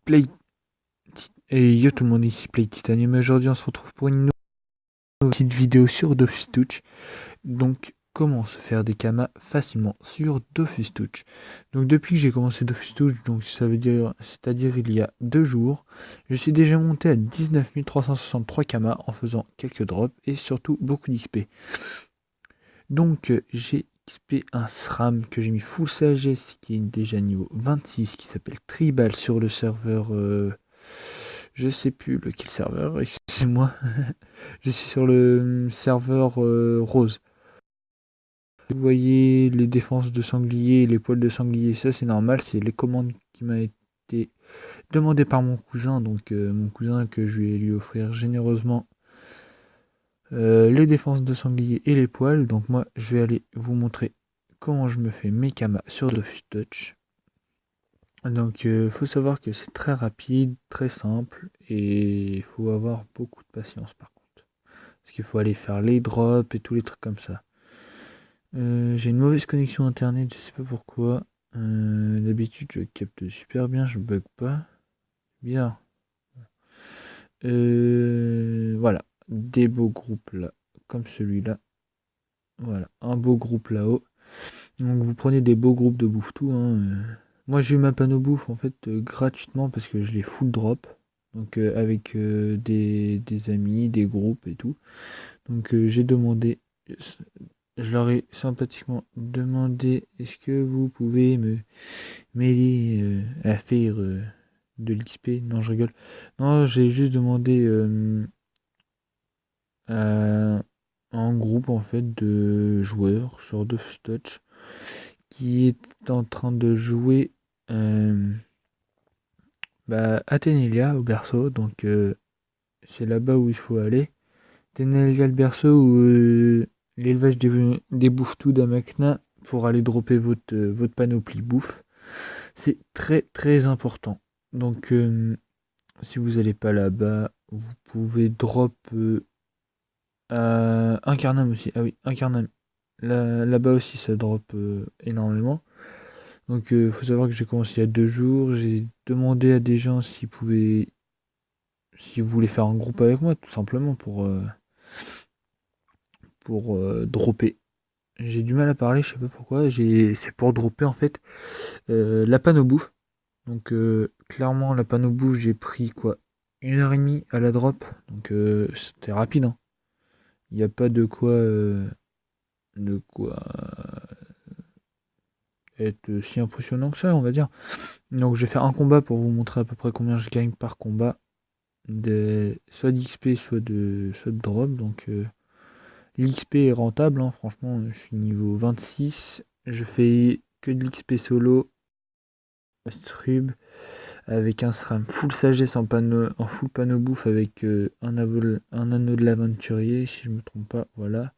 Play... Et yo tout le monde, ici Play Titanium. Aujourd'hui on se retrouve pour une petite vidéo sur Dofus Touch. Donc comment se faire des kamas facilement sur Dofus Touch. Donc depuis que j'ai commencé Dofus Touch, donc ça veut dire, c'est-à-dire il y a 2 jours, je suis déjà monté à 19 363 kamas en faisant quelques drops et surtout beaucoup d'XP. Donc j'ai XP un SRAM que j'ai mis full sagesse qui est déjà niveau 26 qui s'appelle Tribal sur le serveur je sais plus lequel serveur, excusez-moi. Je suis sur le serveur rose. Vous voyez les défenses de sanglier et les poils de sanglier, ça c'est normal, c'est les commandes qui m'a été demandées par mon cousin, donc mon cousin que je vais lui offrir généreusement les défenses de sanglier et les poils. Donc moi je vais aller vous montrer comment je me fais mes kamas sur Dofus Touch. Donc faut savoir que c'est très rapide, très simple et il faut avoir beaucoup de patience par contre. Parce qu'il faut aller faire les drops et tous les trucs comme ça. J'ai une mauvaise connexion internet, je sais pas pourquoi. D'habitude je capte super bien, je bug pas. Bien. Voilà. Des beaux groupes là, comme celui-là. Voilà, un beau groupe là-haut. Donc vous prenez des beaux groupes de bouffe-tout. Moi j'ai eu ma panneau bouffe en fait gratuitement parce que je les full drop. Donc avec des amis, des groupes et tout. Donc j'ai demandé, je leur ai sympathiquement demandé est-ce que vous pouvez m'aider à faire de l'XP. Non je rigole. Non j'ai juste demandé à un groupe en fait de joueurs sur Dofus Touch qui est en train de jouer Athenelia au berceau, donc c'est là-bas où il faut aller. Athenelia le berceau ou l'élevage des bouffetous d'Amakna pour aller dropper votre panoplie bouffe. C'est très très important. Donc si vous n'allez pas là-bas, vous pouvez drop Incarnam aussi. Ah oui, Incarnam. Là-bas aussi ça drop énormément. Donc faut savoir que j'ai commencé il y a 2 jours. J'ai demandé à des gens s'ils voulaient faire un groupe avec moi, tout simplement pour dropper. J'ai du mal à parler, je sais pas pourquoi. C'est pour dropper en fait la panneau bouffe. Donc clairement la panneau bouffe j'ai pris quoi 1h30 à la drop. Donc c'était rapide. Hein. Il n'y a pas de quoi être si impressionnant que ça, on va dire. Donc je vais faire un combat pour vous montrer à peu près combien je gagne par combat. Soit d'XP, soit de drop. Donc l'XP est rentable, hein, franchement, je suis niveau 26. Je fais que de l'XP solo. Strub avec un SRAM full sagesse en full panneau bouffe avec un anneau de l'aventurier, si je me trompe pas, voilà.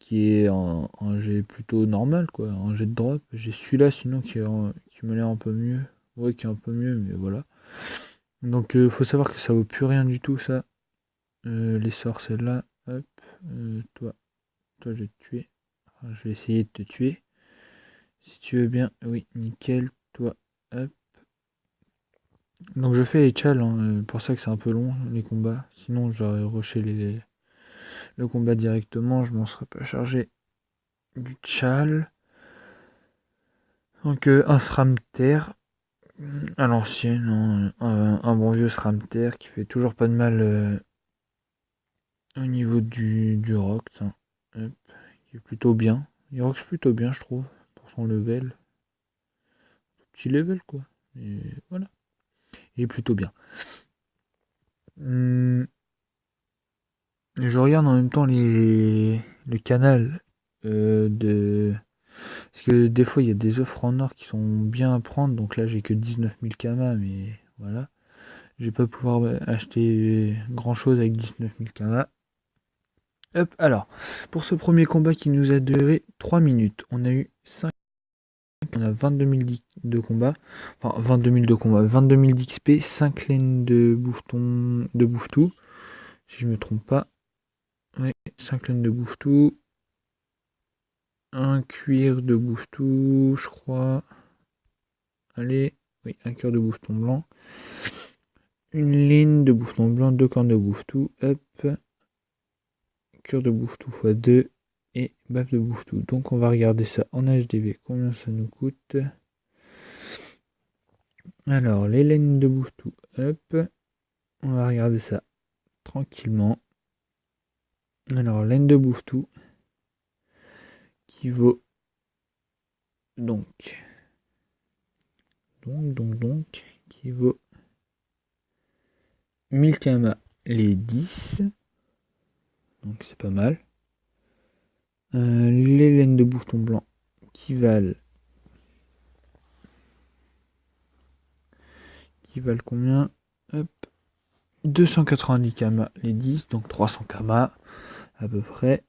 Qui est un jet plutôt normal, quoi, un jet de drop. J'ai celui-là sinon qui m'a l'air un peu mieux. Ouais, qui est un peu mieux, mais voilà. Donc faut savoir que ça vaut plus rien du tout ça. Les sorts celle-là. Hop. Toi je vais te tuer. Enfin, je vais essayer de te tuer. Si tu veux bien. Oui, nickel. Toi. Hop. Donc je fais les chals, hein, pour ça que c'est un peu long les combats. Sinon j'aurais rushé le combat directement, je m'en serais pas chargé du chal. Donc un SRAM terre à l'ancienne, hein, un bon vieux SRAM terre qui fait toujours pas de mal au niveau du Rox. Hein. Hop, qui est plutôt bien. Il Rox plutôt bien je trouve pour son level. Petit level quoi. Et voilà. Il est plutôt bien. Je regarde en même temps le canal de. Parce que des fois il y a des offres en or qui sont bien à prendre. Donc là j'ai que 19 000 kamas, mais voilà. Je vais pas pouvoir acheter grand chose avec 19 000 kamas. Hop, alors, pour ce premier combat qui nous a duré 3 minutes, on a eu 5. On a 22 000 de combat. Enfin 22 000 de combat, 22 000 d'XP, 5 laines de bouffe-tout. Si je me trompe pas. Ouais, 5 laines de bouffe-tout. Un cuir de bouffe-tout, je crois. Allez, Oui, un cœur de bouffeton blanc. Une ligne de bouffeton blanc, 2 cornes de bouffetou. Hop. Cœur de bouffetou x2. Et baffe de bouffetou. Donc on va regarder ça en HDV. Combien ça nous coûte? Alors, les laines de bouffetou. Hop. On va regarder ça tranquillement. Alors, laine de bouffetou. Qui vaut donc qui vaut 1000 kama les 10, donc c'est pas mal. Les laines de bouffeton blanc qui valent combien? Hop, 290 kama les 10, donc 300 kama à peu près.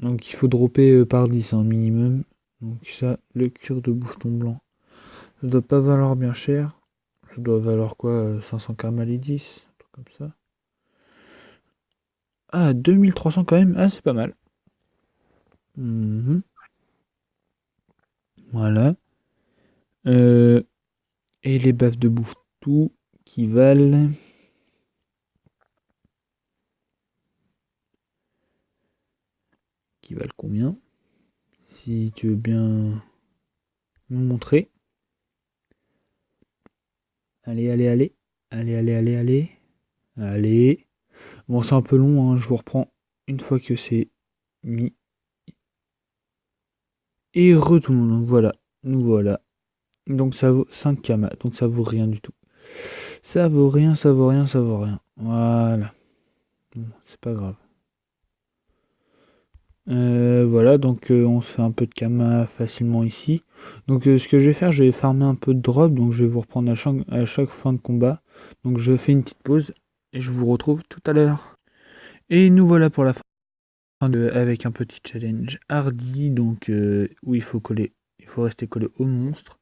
Donc il faut dropper par 10 minimum. Donc ça, le cure de bouffeton blanc, ça doit pas valoir bien cher. Ça doit valoir quoi, 500 kama les 10, un truc comme ça. Ah, 2300 quand même. Ah, c'est pas mal. Voilà. Et les baffes de bouffetou qui valent... combien? Si tu veux bien nous montrer. Allez. Allez. Bon, c'est un peu long, hein. Je vous reprends une fois que c'est mis. Et tout le monde. Donc voilà. Nous voilà. Donc ça vaut 5 kama. Donc ça vaut rien du tout. Ça vaut rien. Voilà. Bon, c'est pas grave. Voilà, donc on se fait un peu de kama facilement ici. Donc ce que je vais faire, je vais farmer un peu de drop. Donc je vais vous reprendre à chaque fin de combat. Donc je fais une petite pause et je vous retrouve tout à l'heure. Et nous voilà pour la fin avec un petit challenge hardy. Donc où il faut rester collé au monstre.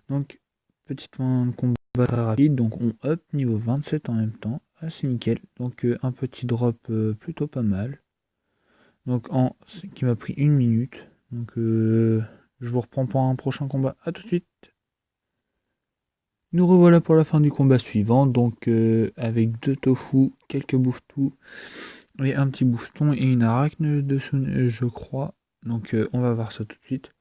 Donc petite fin de combat très rapide. Donc on up niveau 27 en même temps. Ah, c'est nickel. Donc un petit drop plutôt pas mal. Donc qui m'a pris 1 minute. Donc je vous reprends pour un prochain combat. A tout de suite. Nous revoilà pour la fin du combat suivant. Donc avec 2 tofu, quelques bouffetous et un petit bouffeton et une arachne de je crois. Donc on va voir ça tout de suite.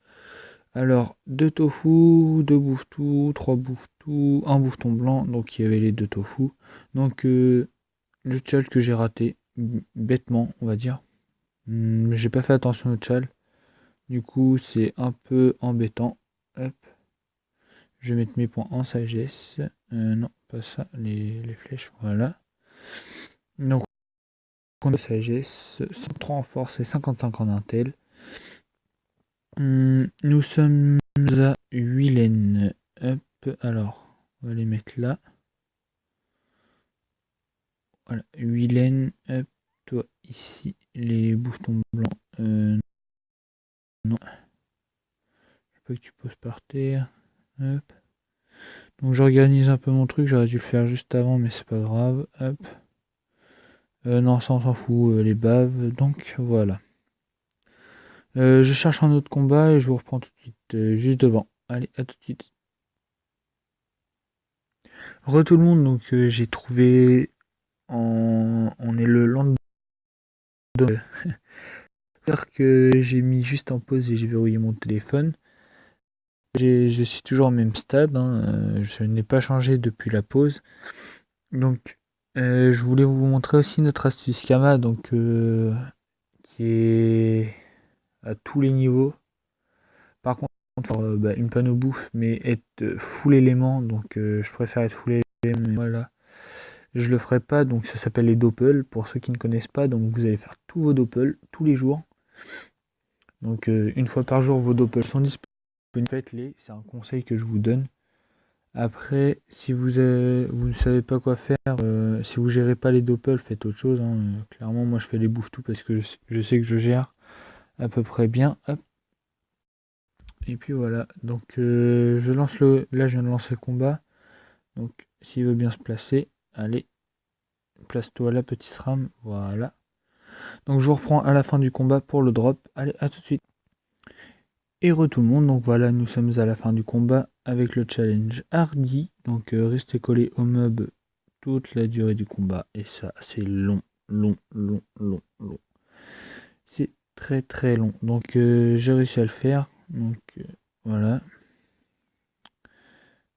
Alors 2 tofu, 2 bouffetous, 3 bouffetous, un bouffeton blanc. Donc il y avait les 2 tofu. Donc le challenge que j'ai raté bêtement, on va dire. J'ai pas fait attention au chal. Du coup, c'est un peu embêtant. Hop. Je vais mettre mes points en sagesse. Non, pas ça. Les flèches, voilà. Donc, on a sagesse. 103 en force et 55 en intel. Nous sommes à 8 laines. Hop. Alors, on va les mettre là. Voilà. 8 laines. Hop. Toi, ici. Les bouffetons blancs. Non. Je veux pas que tu poses par terre. Hop. Donc j'organise un peu mon truc, j'aurais dû le faire juste avant, mais c'est pas grave. Hop. Non, ça on s'en fout, les baves. Donc voilà. Je cherche un autre combat et je vous reprends tout de suite, juste devant. Allez, à tout de suite. Tout le monde, donc j'ai trouvé on est le lendemain que j'ai mis juste en pause et j'ai verrouillé mon téléphone. Je suis toujours au même stade, hein, je n'ai pas changé depuis la pause. Donc je voulais vous montrer aussi notre astuce Kama, donc qui est à tous les niveaux. Par contre, une panneau bouffe, mais être full élément, donc je préfère être full élément, mais voilà. Je le ferai pas, donc ça s'appelle les doppels, pour ceux qui ne connaissent pas, donc vous allez faire tous vos doppels, tous les jours. Donc une fois par jour, vos doppels sont disponibles, faites-les, c'est un conseil que je vous donne. Après, si vous ne savez pas quoi faire, si vous gérez pas les doppels, faites autre chose, hein. Clairement, moi je fais les bouffes tout parce que je sais que je gère à peu près bien. Hop. Et puis voilà, donc je lance là je viens de lancer le combat. Donc s'il veut bien se placer, allez, place-toi là, petit SRAM, voilà. Donc je vous reprends à la fin du combat pour le drop. Allez, à tout de suite. Et tout le monde, donc voilà, nous sommes à la fin du combat avec le challenge Hardy. Donc restez collés au mob toute la durée du combat. Et ça, c'est long. C'est très très long. Donc j'ai réussi à le faire. Donc voilà.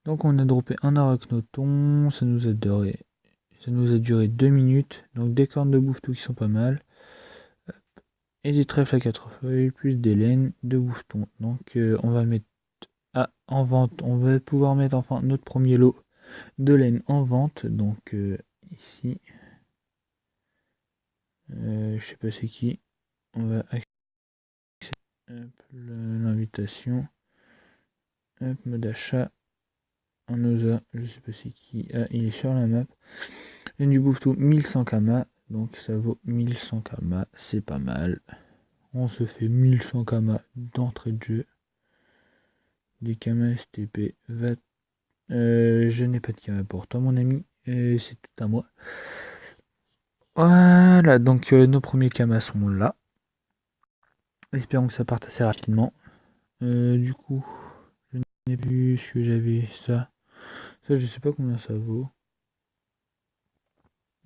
Donc on a droppé un arachnoton. Ça nous a duré 2 minutes. Donc des cornes de bouffetou qui sont pas mal. Et des trèfles à 4 feuilles, plus des laines de bouffeton. Donc on va mettre en vente. On va pouvoir mettre enfin notre premier lot de laine en vente. Donc ici, je sais pas c'est qui. On va l'invitation. Mode achat. Un osa, je sais pas c'est qui. Ah, il est sur la map. Laine du bouffetou 1100 kama. Donc ça vaut 1100 kama. C'est pas mal. On se fait 1100 kama d'entrée de jeu. Des kama STP. Je n'ai pas de kama pour toi, mon ami. C'est tout à moi. Voilà, donc nos premiers kamas sont là. Espérons que ça parte assez rapidement. Du coup, je n'ai plus ce que j'avais. Ça, je sais pas combien ça vaut.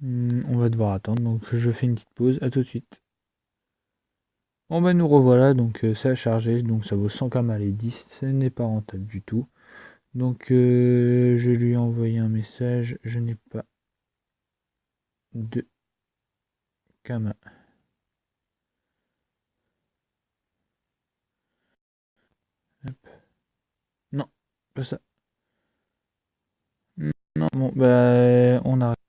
On va devoir attendre. Donc, je fais une petite pause. À tout de suite. Bon, bah, nous revoilà. Donc, ça a chargé. Donc, ça vaut 100 kamas les 10. Ce n'est pas rentable du tout. Donc, je lui ai envoyé un message. Je n'ai pas de kamas. Hop. Non, pas ça. Non, bon, bah, on arrête.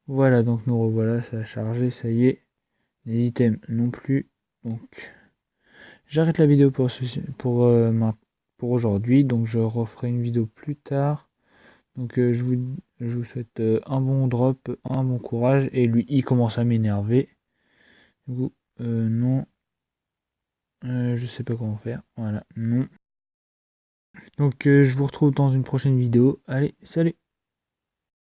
Voilà, donc nous revoilà, ça a chargé, ça y est. Les items non plus. Donc, j'arrête la vidéo pour aujourd'hui. Donc, je referai une vidéo plus tard. Donc, je vous souhaite un bon drop, un bon courage. Et lui, il commence à m'énerver. Du coup, non. Je sais pas comment faire. Voilà, non. Donc, je vous retrouve dans une prochaine vidéo. Allez, salut!